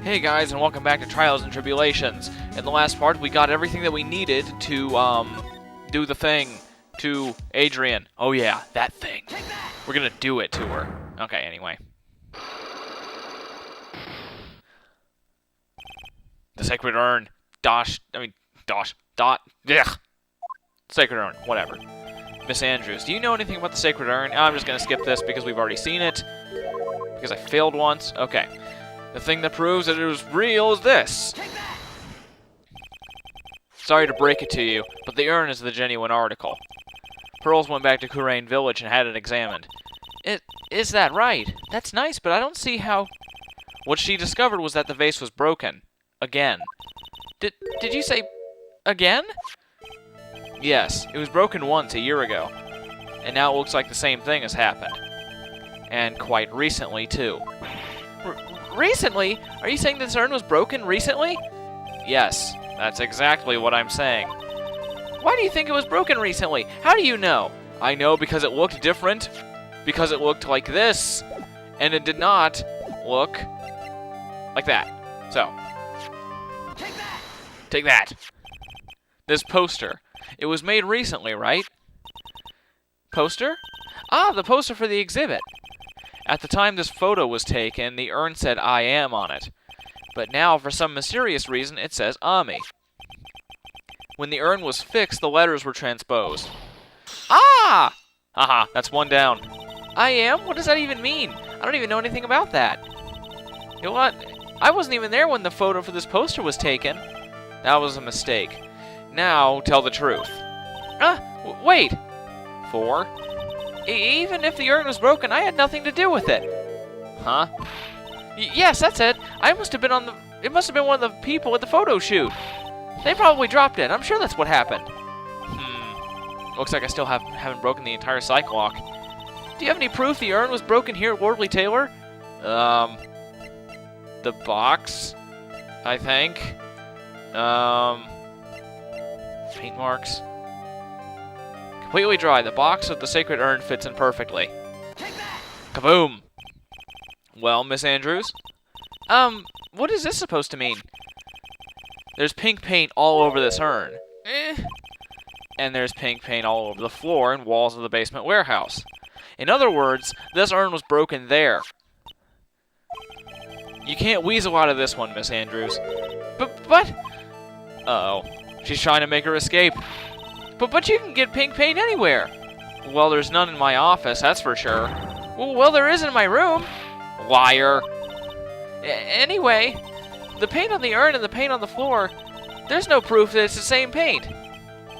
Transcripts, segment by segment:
Hey guys, and welcome back to Trials and Tribulations. In the last part, we got everything that we needed to, do the thing to Adrian. Oh yeah, that thing. We're gonna do it to her. Okay, anyway. The Sacred Urn. Sacred Urn, whatever. Miss Andrews, do you know anything about the Sacred Urn? I'm just gonna skip this because we've already seen it. Because I failed once. Okay. The thing that proves that it was real is this. Sorry to break it to you, but the urn is the genuine article. Pearls went back to Kurain Village and had it examined. Is that right? That's nice, but I don't see how... What she discovered was that the vase was broken. Again. Did you say... again? Yes, it was broken once a year ago. And now it looks like the same thing has happened. And quite recently, too. Recently? Are you saying this urn was broken recently? Yes, that's exactly what I'm saying. Why do you think it was broken recently? How do you know? I know because it looked different. Because it looked like this. And it did not look like that. So. Take that. This poster. It was made recently, right? Poster? Ah, the poster for the exhibit. At the time this photo was taken, the urn said I am on it. But now, for some mysterious reason, it says Ami. When the urn was fixed, the letters were transposed. Ah! Haha, that's one down. I am? What does that even mean? I don't even know anything about that. You know what? I wasn't even there when the photo for this poster was taken. That was a mistake. Now, tell the truth. Wait! 4. Even if the urn was broken, I had nothing to do with it. Huh? Yes, that's it. It must have been one of the people at the photo shoot. They probably dropped it. I'm sure that's what happened. Looks like I still haven't broken the entire cycle lock. Do you have any proof the urn was broken here at Wardley Taylor? The box, I think. Paint marks. Completely dry. The box of the Sacred Urn fits in perfectly. Kaboom! Well, Miss Andrews? What is this supposed to mean? There's pink paint all over this urn. And there's pink paint all over the floor and walls of the basement warehouse. In other words, this urn was broken there. You can't weasel out of this one, Miss Andrews. But... Uh-oh. She's trying to make her escape. But you can get pink paint anywhere. Well, there's none in my office, that's for sure. Well, there is in my room. Liar. Anyway, the paint on the urn and the paint on the floor, there's no proof that it's the same paint.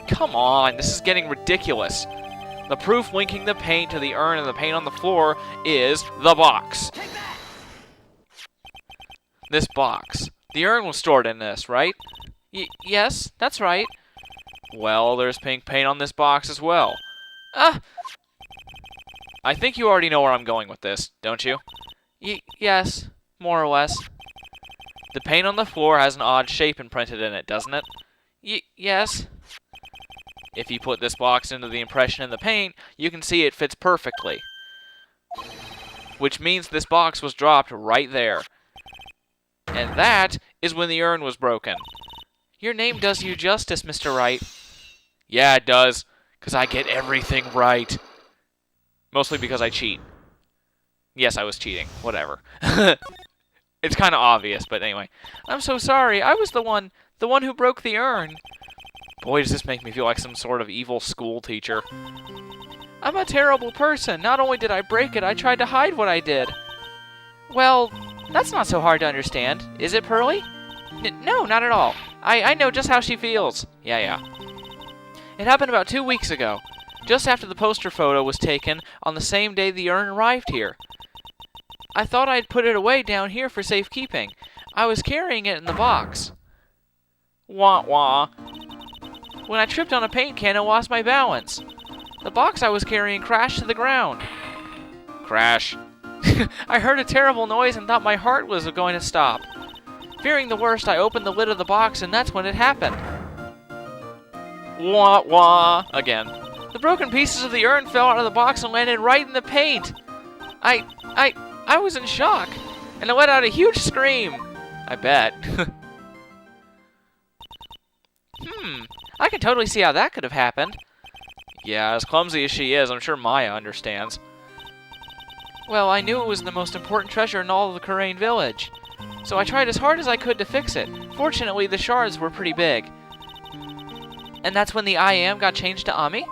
Come on, this is getting ridiculous. The proof linking the paint to the urn and the paint on the floor is the box. This box. The urn was stored in this, right? Yes, that's right. Well, there's pink paint on this box as well. I think you already know where I'm going with this, don't you? Yes, more or less. The paint on the floor has an odd shape imprinted in it, doesn't it? Yes. If you put this box into the impression in the paint, you can see it fits perfectly. Which means this box was dropped right there. And that is when the urn was broken. Your name does you justice, Mr. Wright. Yeah, it does, because I get everything right. Mostly because I cheat. Yes, I was cheating. Whatever. It's kind of obvious, but anyway. I'm so sorry. I was the one who broke the urn. Boy, does this make me feel like some sort of evil school teacher. I'm a terrible person. Not only did I break it, I tried to hide what I did. Well, that's not so hard to understand. Is it, Pearly? No, not at all. I know just how she feels. Yeah. It happened about 2 weeks ago, just after the poster photo was taken on the same day the urn arrived here. I thought I'd put it away down here for safekeeping. I was carrying it in the box. Wah. When I tripped on a paint can and lost my balance. The box I was carrying crashed to the ground. Crash. I heard a terrible noise and thought my heart was going to stop. Fearing the worst, I opened the lid of the box and that's when it happened. Wah. Again. The broken pieces of the urn fell out of the box and landed right in the paint. I was in shock, and I let out a huge scream. I bet. I can totally see how that could have happened. Yeah, as clumsy as she is, I'm sure Maya understands. Well, I knew it was the most important treasure in all of the Kurain village. So I tried as hard as I could to fix it. Fortunately, the shards were pretty big. And that's when the I am got changed to Ami?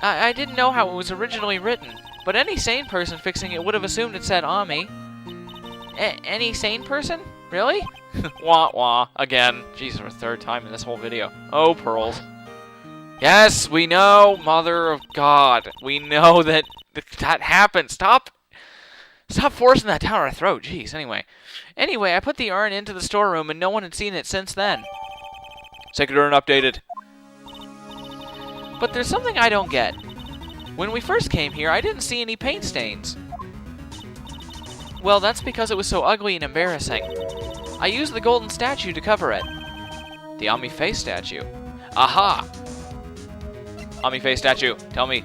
I didn't know how it was originally written, but any sane person fixing it would have assumed it said Ami. Any sane person? Really? Wah wah. Again. Jeez, for a third time in this whole video. Oh, pearls. Yes, we know, Mother of God. We know that happened. Stop forcing that down our throat. Jeez, anyway, I put the urn into the storeroom and no one had seen it since then. Sacred urn updated. But there's something I don't get. When we first came here, I didn't see any paint stains. Well, that's because it was so ugly and embarrassing. I used the golden statue to cover it. The Ami face statue. Aha! Ami face statue, tell me.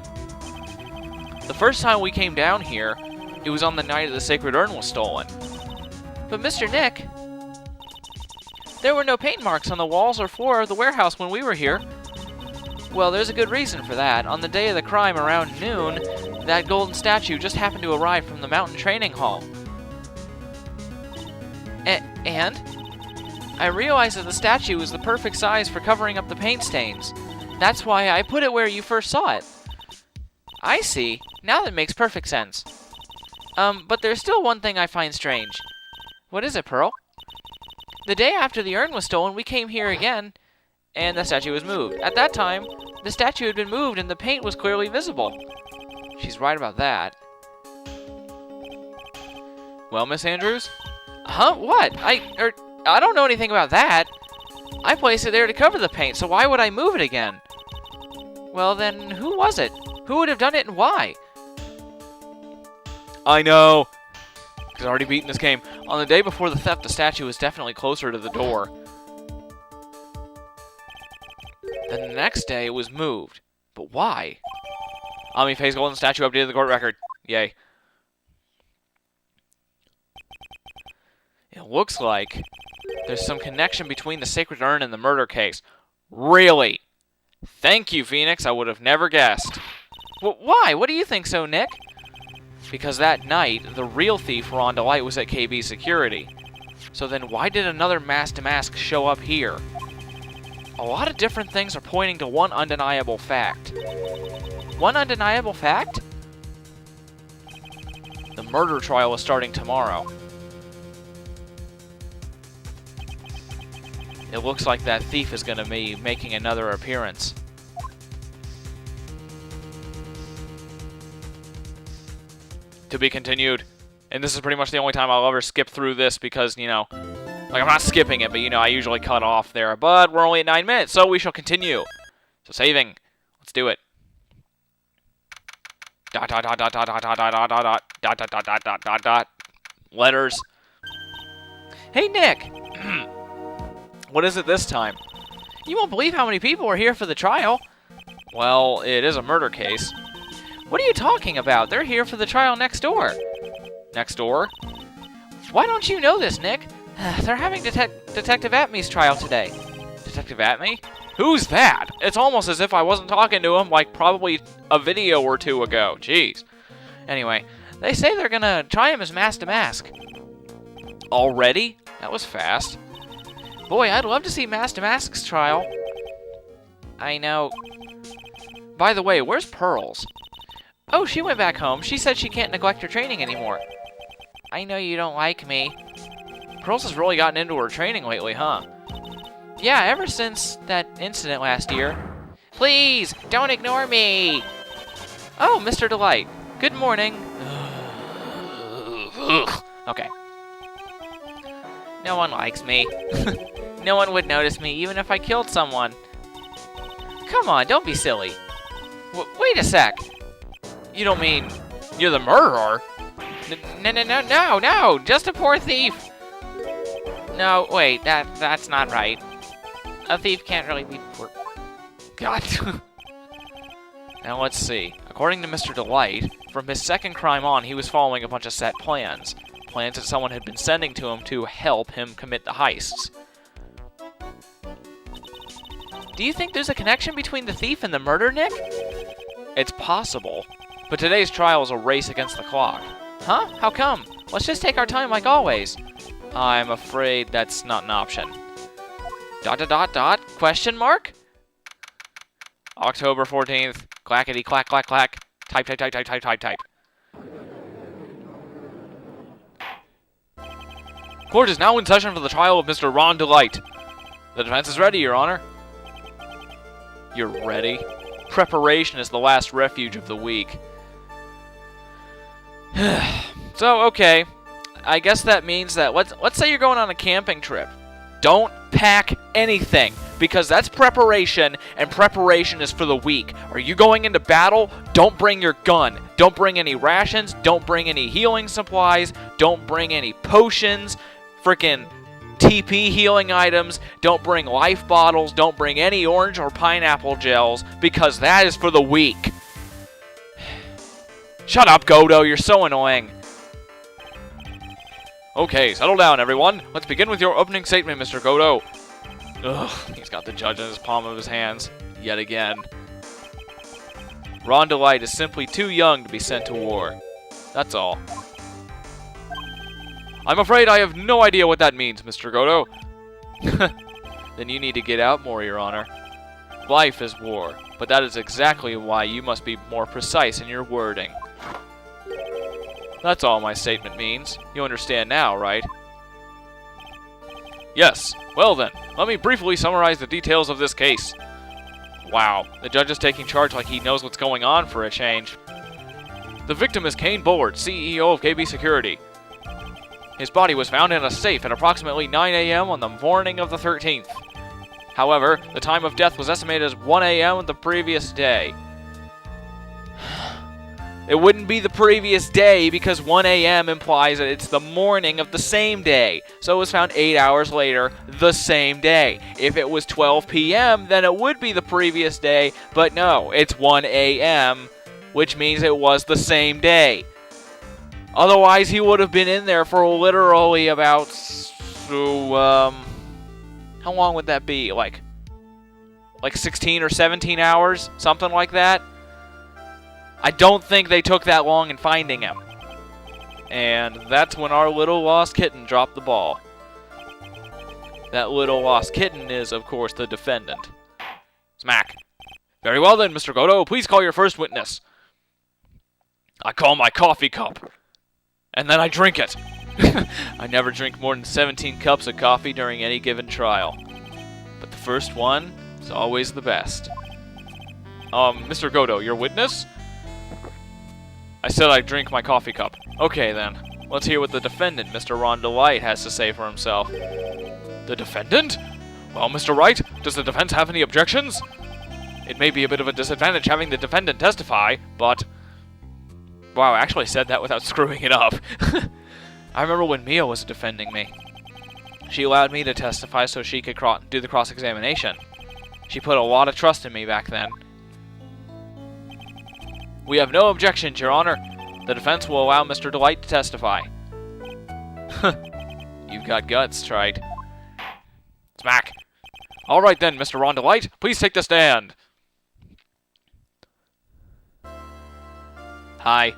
The first time we came down here, it was on the night the sacred urn was stolen. But Mr. Nick, there were no paint marks on the walls or floor of the warehouse when we were here. Well, there's a good reason for that. On the day of the crime around noon, that golden statue just happened to arrive from the mountain training hall. And? I realized that the statue was the perfect size for covering up the paint stains. That's why I put it where you first saw it. I see. Now that makes perfect sense. But there's still one thing I find strange. What is it, Pearl? The day after the urn was stolen, we came here again, and the statue was moved. At that time, the statue had been moved and the paint was clearly visible. She's right about that. Well, Miss Andrews? Huh? What? I don't know anything about that. I placed it there to cover the paint, so why would I move it again? Well, then, who was it? Who would have done it and why? I know. He's already beaten this game. On the day before the theft, the statue was definitely closer to the door. Then the next day, it was moved. But why? Ami face golden statue updated the court record. Yay. It looks like there's some connection between the sacred urn and the murder case. Really? Thank you, Phoenix. I would have never guessed. Why? What do you think so, Nick? Because that night, the real thief, Rhonda Light, was at KB Security. So then why did another mask show up here? A lot of different things are pointing to one undeniable fact. One undeniable fact? The murder trial is starting tomorrow. It looks like that thief is going to be making another appearance. To be continued. And this is pretty much the only time I'll ever skip through this because, you know, like I'm not skipping it, but you know, I usually cut off there. But we're only at 9 minutes, so we shall continue. So saving. Let's do it. Dot dot dot dot dot dot dot dot dot dot dot dot dot dot dot dot. Letters. Hey Nick. What is it this time? You won't believe how many people are here for the trial. Well, it is a murder case. What are you talking about? They're here for the trial next door. Next door? Why don't you know this, Nick? They're having Detective Atmey's trial today. Detective Atmey? Who's that? It's almost as if I wasn't talking to him like probably a video or two ago. Jeez. Anyway, they say they're gonna try him as mask to mask. Already? That was fast. Boy, I'd love to see Mask to Mask's trial. I know. By the way, where's Pearls? Oh, she went back home. She said she can't neglect her training anymore. I know you don't like me. Pearls has really gotten into her training lately, huh? Yeah, ever since that incident last year. Please, don't ignore me! Oh, Mr. Delight. Good morning. Okay. No one likes me. No one would notice me, even if I killed someone. Come on, don't be silly. Wait a sec. You don't mean you're the murderer? No, just a poor thief. No, wait, that's not right. A thief can't really be poor. God. Now let's see. According to Mr. Delight, from his second crime on, he was following a bunch of set plans. plans that someone had been sending to him to help him commit the heists. Do you think there's a connection between the thief and the murder, Nick? It's possible, but today's trial is a race against the clock. Huh? How come? Let's just take our time like always. I'm afraid that's not an option. ... Question mark? October 14th. Clackety clack clack clack. Type, type, type, type, type, type, type. Court is now in session for the trial of Mr. Ron Delight. The defense is ready, Your Honor. You're ready? Preparation is the last refuge of the weak. So, okay. I guess that means that, let's say you're going on a camping trip. Don't pack anything, because that's preparation, and preparation is for the weak. Are you going into battle? Don't bring your gun. Don't bring any rations. Don't bring any healing supplies. Don't bring any potions. Frickin' TP healing items. Don't bring life bottles. Don't bring any orange or pineapple gels, because that is for the weak. Shut up, Godo. You're so annoying. Okay, settle down, everyone. Let's begin with your opening statement, Mr. Godo. Ugh, he's got the judge in his palm of his hands. Yet again. Ron Delight is simply too young to be sent to war. That's all. I'm afraid I have no idea what that means, Mr. Godo. Then you need to get out more, Your Honor. Life is war, but that is exactly why you must be more precise in your wording. That's all my statement means. You understand now, right? Yes. Well then, let me briefly summarize the details of this case. Wow, the judge is taking charge like he knows what's going on for a change. The victim is Kane Bullard, CEO of KB Security. His body was found in a safe at approximately 9 a.m. on the morning of the 13th. However, the time of death was estimated as 1 a.m. the previous day. It wouldn't be the previous day because 1 a.m. implies that it's the morning of the same day. So it was found 8 hours later, the same day. If it was 12 p.m., then it would be the previous day, but no, it's 1 a.m., which means it was the same day. Otherwise, he would have been in there for literally about, how long would that be? Like 16 or 17 hours? Something like that? I don't think they took that long in finding him. And that's when our little lost kitten dropped the ball. That little lost kitten is, of course, the defendant. Smack. Very well then, Mr. Godo, please call your first witness. I call my coffee cup. And then I drink it. I never drink more than 17 cups of coffee during any given trial. But the first one is always the best. Mr. Godo, your witness? I said I'd drink my coffee cup. Okay, then. Let's hear what the defendant, Mr. Ron Delight, has to say for himself. The defendant? Well, Mr. Wright, does the defense have any objections? It may be a bit of a disadvantage having the defendant testify, but... Wow, I actually said that without screwing it up. I remember when Mia was defending me. She allowed me to testify so she could do the cross-examination. She put a lot of trust in me back then. We have no objections, Your Honor. The defense will allow Mr. Delight to testify. You've got guts, Wright. Smack. All right then, Mr. Ron Delight, please take the stand. Hi.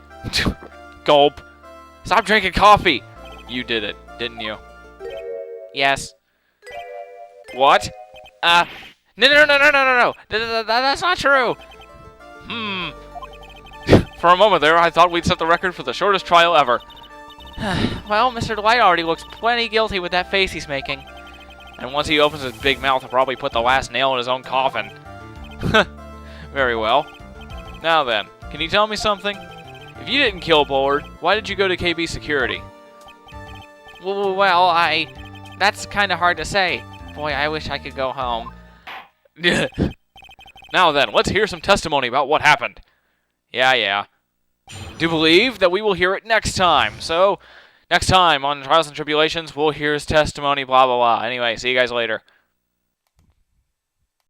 Gulp. Stop drinking coffee. You did it, didn't you? Yes. What? No. That's not true. For a moment there, I thought we'd set the record for the shortest trial ever. Well, Mr. Delight already looks plenty guilty with that face he's making. And once he opens his big mouth, he'll probably put the last nail in his own coffin. Very well. Now then, can you tell me something? If you didn't kill Bullard, why did you go to KB Security? Well, that's kind of hard to say. Boy, I wish I could go home. Now then, let's hear some testimony about what happened. Yeah. Do believe that we will hear it next time. So, next time on Trials and Tribulations, we'll hear his testimony, blah, blah, blah. Anyway, see you guys later.